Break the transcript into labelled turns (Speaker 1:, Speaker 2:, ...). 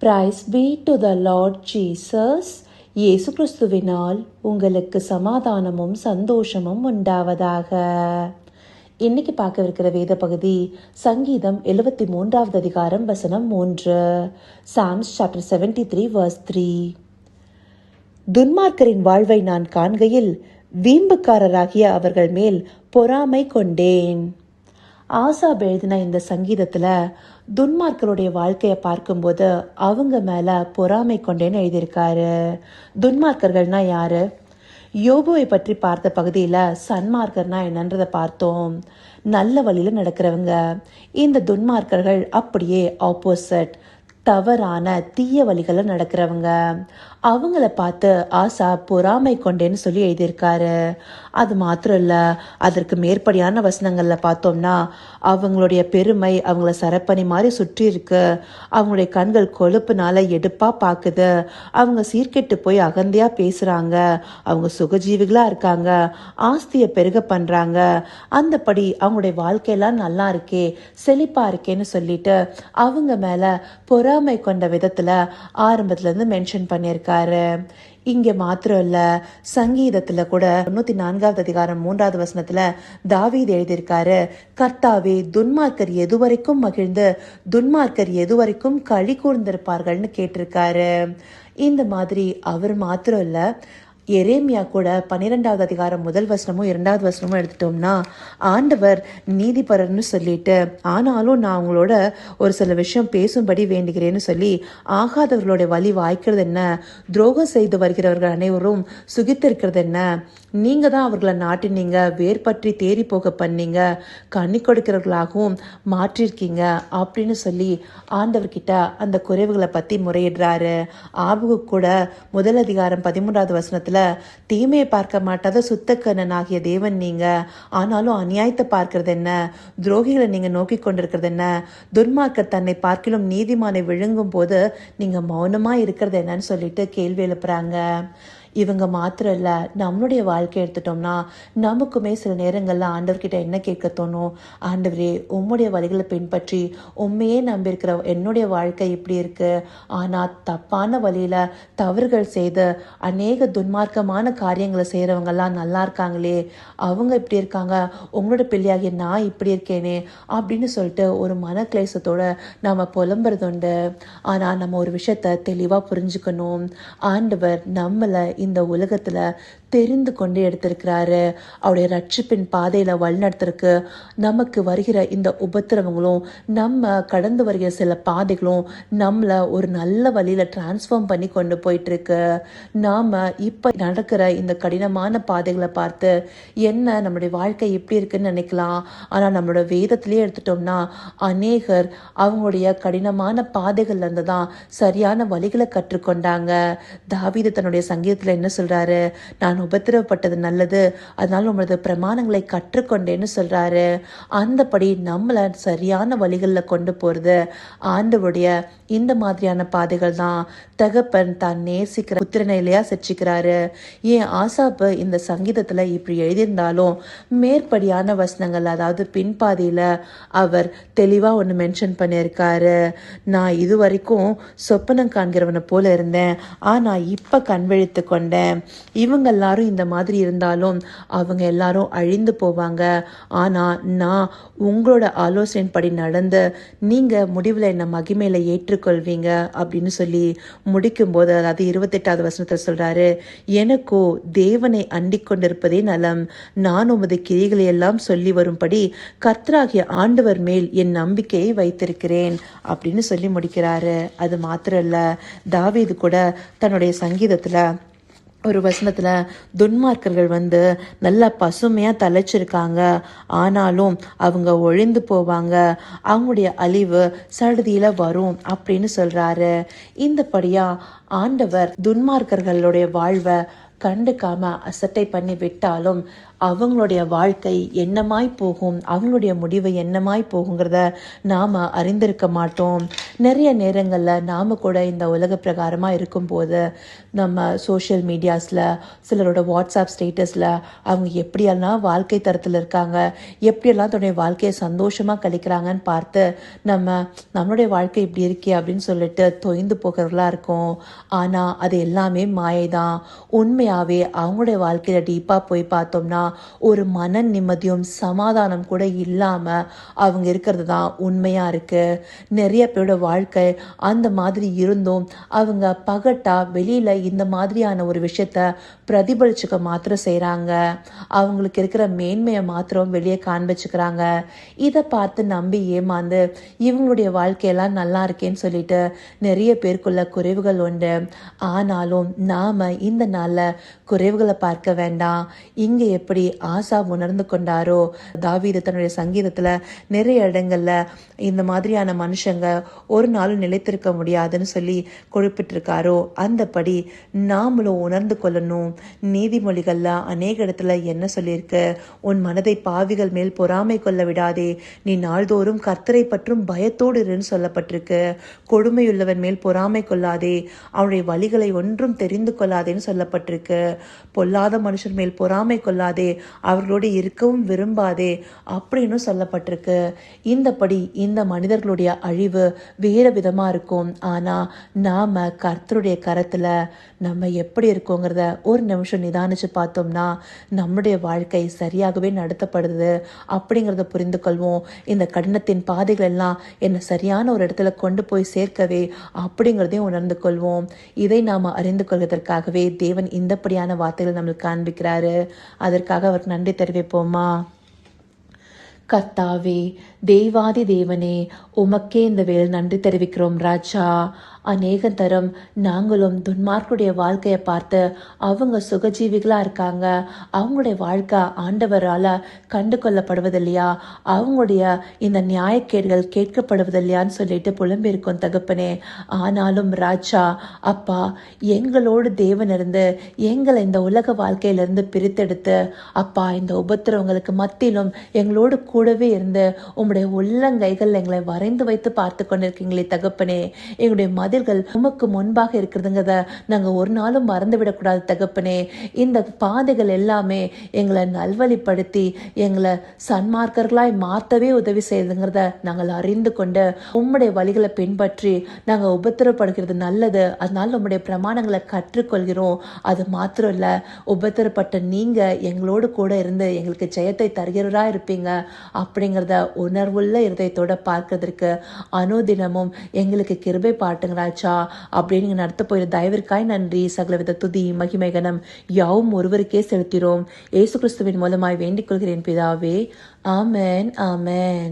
Speaker 1: Price B to the Lord Jesus. இயேசு கிறிஸ்துவினால் உங்களுக்கு சமாதானமும் சந்தோஷமும் உண்டாவதாக. இன்னைக்கு பார்க்கவிருக்கிற வேத பகுதி சங்கீதம் 73வது அதிகாரம் வசனம் 3. Sam's chapter 73 verse 3. துன்மார்க்கரின் வாழ்வை நான் காண்கையில் வீம்புக்காரராகிய அவர்கள் மேல் பொறாமை கொண்டேன். ஆசாப் எழுதின இந்த சங்கீதத்துல துன்மார்க்கருடைய வாழ்க்கையை பார்க்கும்போது அவங்க மேல பொறாமை கொண்டேன்னு எழுதியிருக்காரு. துன்மார்க்கர்கள்னா யாரு? யோபுவை பற்றி பார்த்த பகுதியில சன்மார்க்கர்னா என்னன்றதை பார்த்தோம். நல்ல வழியில நடக்கிறவங்க. இந்த துன்மார்க்கர்கள் அப்படியே ஆப்போசிட், தவறான தீய வழிகளை நடக்கிறவங்க. அவங்கள பார்த்து ஆசா பொறாமை கொண்டேன்னு சொல்லி எழுதியிருக்காரு. அது மாத்திரம் இல்ல, அதற்கு மேற்படியான வசனங்கள்ல பார்த்தோம்னா அவங்களுடைய பெருமை அவங்கள சரப்பணி மாதிரி சுற்றி இருக்கு. அவங்களுடைய கண்கள் கொழுப்புனால எடுப்பா பாக்குது. அவங்க சீர்கெட்டு போய் அகந்தையா பேசுறாங்க. அவங்க சுகஜீவிகளா இருக்காங்க. ஆஸ்திய பெருக பண்றாங்க. அந்தபடி அவங்களுடைய வாழ்க்கையெல்லாம் நல்லா இருக்கே, செழிப்பா இருக்கேன்னு சொல்லிட்டு அவங்க மேல பொறாமை கொண்ட விதத்துல ஆரம்பத்துல இருந்து மென்ஷன் பண்ணியிருக்காரு. இங்க மாத்திரம் இல்ல, சங்கீதத்துல கூட 94வது அதிகாரம் 3வது வசனத்துல தாவீது எழுதியிருக்காரு, கர்த்தாவே துன்மார்க்கர் எதுவரைக்கும் மகிழ்ந்து துன்மார்க்கர் எதுவரைக்கும் களி கூர்ந்திருப்பார்கள்னு கேட்டிருக்காரு. இந்த மாதிரி அவர் மாத்திரம் இல்ல, எரேமியா கூட 12வது அதிகாரம் 1 வசனமும் 2வது வசனமும் எடுத்துட்டோம்னா ஆண்டவர் நீதிபரர்னு சொல்லிட்டு, ஆனாலும் நான் அவங்களோட ஒரு சில விஷயம் பேசும்படி வேண்டுகிறேன்னு சொல்லி, ஆகாதவர்களுடைய வழி வாய்க்கிறது என்ன, துரோகம் செய்து வருகிறவர்கள் அனைவரும் சுகித்திருக்கிறது என்ன, நீங்க தான் அவர்களை நாட்டினீங்க, வேர் பற்றி தேறி போக பண்ணீங்க, கண்ணி கொடுக்கிறவர்களாகவும் மாற்றிருக்கீங்க அப்படின்னு சொல்லி ஆண்டவர்கிட்ட அந்த குறைவுகளை பத்தி முறையிடுறாரு. ஆபுகு கூட 1 அதிகாரம் 13வது வசனத்துல, தீமையை பார்க்க மாட்டாத சுத்தக்கண்ணன் ஆகிய தேவன் நீங்க, ஆனாலும் அநியாயத்தை பார்க்கறது என்ன, துரோகிகளை நீங்க நோக்கி கொண்டிருக்கிறது என்ன, துன்மார்க்கர் தன்னை பார்க்கிலும் நீதிமானை விழுங்கும் போது நீங்க மௌனமா இருக்கிறது என்னன்னு சொல்லிட்டு கேள்வி எழுப்புறாங்க. இவங்க மாத்திரம் இல்ல, நம்மளுடைய வாழ்க்கை எடுத்துட்டோம்னா நமக்குமே சில நேரங்கள்ல ஆண்டவர்கிட்ட என்ன கேட்க தோணும், ஆண்டவரே உம்முடைய வழிகளை பின்பற்றி உண்மையே நம்பியிருக்கிற என்னுடைய வாழ்க்கை இப்படி இருக்கு, ஆனா தப்பான வழியில தவறுகள் செய்து அநேக துன்மார்க்கமான காரியங்களை செய்யறவங்க எல்லாம் நல்லா இருக்காங்களே, அவங்க இப்படி இருக்காங்க, உங்களோட பிள்ளையாகிய நான் இப்படி இருக்கேனே அப்படின்னு சொல்லிட்டு ஒரு மன கிளேசத்தோட நாம புலம்புறது உண்டு. ஆனா நம்ம ஒரு விஷயத்த தெளிவா புரிஞ்சுக்கணும், ஆண்டவர் நம்மள இந்த உலகத்துல தெரிந்து கொண்டு எடுத்திருக்கிறாரு. அவருடைய ரட்சிப்பின் பாதையில வழிநடத்திருக்கு. நமக்கு வருகிற இந்த உபத்திரவங்களும் நம்ம கடந்து வருகிற சில பாதைகளும் நம்மள ஒரு நல்ல வழியில டிரான்ஸ்ஃபார்ம் பண்ணி கொண்டு போயிட்டு இருக்கு. நாம இப்ப நடக்கிற இந்த கடினமான பாதைகளை பார்த்து என்ன நம்மளுடைய வாழ்க்கை எப்படி இருக்குன்னு நினைக்கலாம். ஆனா நம்மளோட வேதத்திலேயே எடுத்துட்டோம்னா அநேகர் அவங்களுடைய கடினமான பாதைகள்ல இருந்து தான் சரியான வழிகளை கற்றுக்கொண்டாங்க. தாவீது தன்னுடைய சங்கீதத்துல என்ன சொல்றாரு, நான் உபத்திரவப்பட்டது நல்லது, அதனால உங்களது பிரமாணங்களை கற்றுக்கொண்டேன்னு சொல்றாரு. அந்தபடி நம்மள சரியான வழிகளில் கொண்டு போறது ஆண்டவருடைய இந்த மாதிரியான பாதைகள் தான். தகப்பன் தான் நேசிக்கிற புத்திரனை இல்லையா செச்சிக்கிறாரு. ஏன் ஆசாப்பு இந்த சங்கீதத்துல இப்படி எழுதியிருந்தாலும் மேற்படியான வசனங்கள், அதாவது பின்பாதியில அவர் தெளிவா ஒண்ணு மென்ஷன் பண்ணியிருக்காரு, நான் இது வரைக்கும் சொப்பனம் காண்கிறவனை போல இருந்தேன், ஆனா இப்ப கண்விழித்து கொண்டேன். இவங்க எல்லாரும் இந்த மாதிரி இருந்தாலும் அவங்க எல்லாரும் அழிந்து போவாங்க, ஆனா நான் உங்களோட ஆலோசனைப்படி நடந்து நீங்க முடிவுல என்ன மகிமையில ஏற்றுக்கொள்வீங்க அப்படின்னு சொல்லி முடிக்கும் போது, அதாவது 28வது வசனத்துல சொல்றாரு, எனக்கோ தேவனை அண்டிக் கொண்டிருப்பதே நலம், நான் உமது கிரிகளை எல்லாம் சொல்லி வரும்படி கர்த்தராகிய ஆண்டவர் மேல் என் நம்பிக்கையை வைத்திருக்கிறேன் அப்படின்னு சொல்லி முடிக்கிறாரு. அது மாத்திரம் இல்ல, தாவீது கூட தன்னுடைய சங்கீதத்துல ஒரு வசனத்துல துன்மார்க்கர்கள் நல்லா பசுமையா தலைச்சிருக்காங்க, ஆனாலும் அவங்க ஒழிந்து போவாங்க, அவங்களுடைய அழிவு சடுதியில வரும் அப்படின்னு சொல்றாரு. இந்தபடியா ஆண்டவர் துன்மார்க்கர்களுடைய வாழ்வை கண்டுக்காம அசட்டை பண்ணி விட்டாலும் அவங்களுடைய வாழ்க்கை என்னமாய் போகும், அவங்களுடைய முடிவு என்னமாய் போகுங்கிறத நாம் அறிந்திருக்க மாட்டோம். நிறைய நேரங்களில் நாம் கூட இந்த உலக பிரகாரமாக இருக்கும்போது நம்ம சோஷியல் மீடியாஸில் சிலரோட வாட்ஸ்அப் ஸ்டேட்டஸில் அவங்க எப்படியெல்லாம் வாழ்க்கை தரத்தில் இருக்காங்க, எப்படியெல்லாம் தன்னுடைய வாழ்க்கையை சந்தோஷமாக கழிக்கிறாங்கன்னு பார்த்து நம்மளுடைய வாழ்க்கை இப்படி இருக்கே அப்படின்னு சொல்லிட்டு தொய்ந்து போகிறவர்களா இருக்கும். ஆனால் அது எல்லாமே மாயை தான். உண்மையாகவே அவங்களுடைய வாழ்க்கையில் டீப்பாக போய் பார்த்தோம்னா ஒரு மன நிம்மதியும் சமாதானம் கூட இல்லாமல் அவங்க இருக்கிறது தான் உண்மையாக இருக்குது. நிறைய பேரோட வாழ்க்கை அந்த மாதிரி இருந்தும் அவங்க பகட்டா வெளியில் இந்த மாதிரியான ஒரு விஷயத்த பிரதிபலிச்சுக்க மாத்திரம் செய்கிறாங்க. அவங்களுக்கு இருக்கிற மேன்மையை மாத்திரம் வெளியே காண்பிச்சுக்கிறாங்க. இதை பார்த்து நம்பி ஏமாந்து இவங்களுடைய வாழ்க்கையெல்லாம் நல்லா இருக்கேன்னு சொல்லிட்டு நிறைய பேருக்குள்ள குறைவுகள் உண்டு. ஆனாலும் நாம் இந்த நாளில் குறைவுகளை பார்க்க வேண்டாம். இங்கே எப்படி ஆசா உணர்ந்து கொண்டாரோ, தாவீது தன்னுடைய சங்கீதத்தில் நிறைய இடங்கள்ல இந்த மாதிரியான மனுஷங்க ஒரு நாளும் நிலைத்திருக்க முடியாதுன்னு சொல்லி குறிப்பிட்டிருக்காரோ, அந்தபடி நாமளும் உணர்ந்து கொள்ளணும். நீதிமொழிகள்ல அநேக இடத்துல என்ன சொல்லியிருக்கு, உன் மனதை பாவிகள் மேல் பொறாமை கொள்ள விடாதே, நீ நாள்தோறும் கர்த்தரை பற்றும் பயத்தோடு இருன்னு சொல்லப்பட்டிருக்கு. கொடுமையுள்ளவன் மேல் பொறாமை கொள்ளாதே, அவனுடைய வழிகளை ஒன்றும் தெரிந்து கொள்ளாதேன்னு சொல்லப்பட்டிருக்கு. பொல்லாத மனுஷன் மேல் பொறாமை கொள்ளாதே, அவர்களோடு இருக்கவும் விரும்பாதே அப்படின்னு சொல்லப்பட்டிருக்கு. இந்தபடி இந்த மனிதர்களுடைய அழிவு வேறு விதமா இருக்கும். ஆனா நாம கர்த்தருடைய கரத்துல நம்ம எப்படி இருக்கோங்கிறத ஒரு நிமிஷம் நிதானிச்சு பார்த்தோம்னா நம்முடைய வாழ்க்கை சரியாகவே நடத்தப்படுது அப்படிங்கிறத புரிந்து கொள்வோம். இந்த கடினத்தின் பாதைகள் எல்லாம் என்னை சரியான ஒரு இடத்துல கொண்டு போய் சேர்க்கவே அப்படிங்கிறதையும் உணர்ந்து கொள்வோம். இதை நாம அறிந்து கொள்வதற்காகவே தேவன் இந்தப்படியான வார்த்தைகள் நம்மளுக்கு காண்பிக்கிறாரு. அதற்காக அவருக்கு நன்றி தெரிவிப்போமா? கர்த்தாவே, தேவாதி தேவனே, உமக்கே இந்த வேளை நன்றி தெரிவிக்கிறோம் ராஜா. அநேக தரம் நாங்களும் துன்மார்க்குடைய வாழ்க்கையை பார்த்து அவங்க சுகஜீவிகளாக இருக்காங்க, அவங்களுடைய வாழ்க்கை ஆண்டவரால் கண்டு கொள்ளப்படுவதில்லையா, அவங்களுடைய இந்த நியாயக்கேடுகள் கேட்கப்படுவதில்லையான்னு சொல்லிட்டு புலம்பிருக்கோம் தகப்பனே. ஆனாலும் ராஜா அப்பா, எங்களோடு தேவன் இருந்து எங்களை இந்த உலக வாழ்க்கையிலிருந்து பிரித்தெடுத்து அப்பா இந்த உபத்திரவங்களுக்கு மத்தியிலும் எங்களோடு கூடவே இருந்து உங்களுடைய உள்ளங்கைகள் எங்களை வரைந்து வைத்து பார்த்து கொண்டிருக்கீங்களே தகப்பனே. எங்களுடைய மதில்கள் உமக்கு முன்பாக இருக்கிறதுங்கிறத நாங்கள் ஒரு நாளும் மறந்துவிடக்கூடாது தகப்பனே. இந்த பாதைகள் எல்லாமே எங்களை நல்வழிப்படுத்தி எங்களை சன்மார்க்கர்களாய் மாற்றவே உதவி செய்யுதுங்கிறத நாங்கள் அறிந்து கொண்டு உம்முடைய வழிகளை பின்பற்றி நாங்கள் உபத்திரப்படுகிறது நல்லது. அதனால உம்முடைய பிரமாணங்களை கற்றுக்கொள்கிறோம். அது மாத்திரம் இல்லை, உபத்திரப்பட்ட நீங்க எங்களோடு கூட இருந்து எங்களுக்கு ஜெயத்தை தருகிறவரா இருப்பீங்க அப்படிங்கிறத உணர்வுள்ள இருதயத்தோட பார்க்கறதுக்கு அனுதினமும் எங்களுக்கு கிருபை பாட்டுங்க ராஜா அப்படின்னு நடத்த போயிரு தயவிற்காய் நன்றி. சகலவித துதி மகிமை கனம் யாவும் ஒருவருக்கே செலுத்தினோம். இயேசு கிறிஸ்துவின் மூலமாய் வேண்டிக் கொள்கிறேன் பிதாவே. ஆமென், ஆமென்.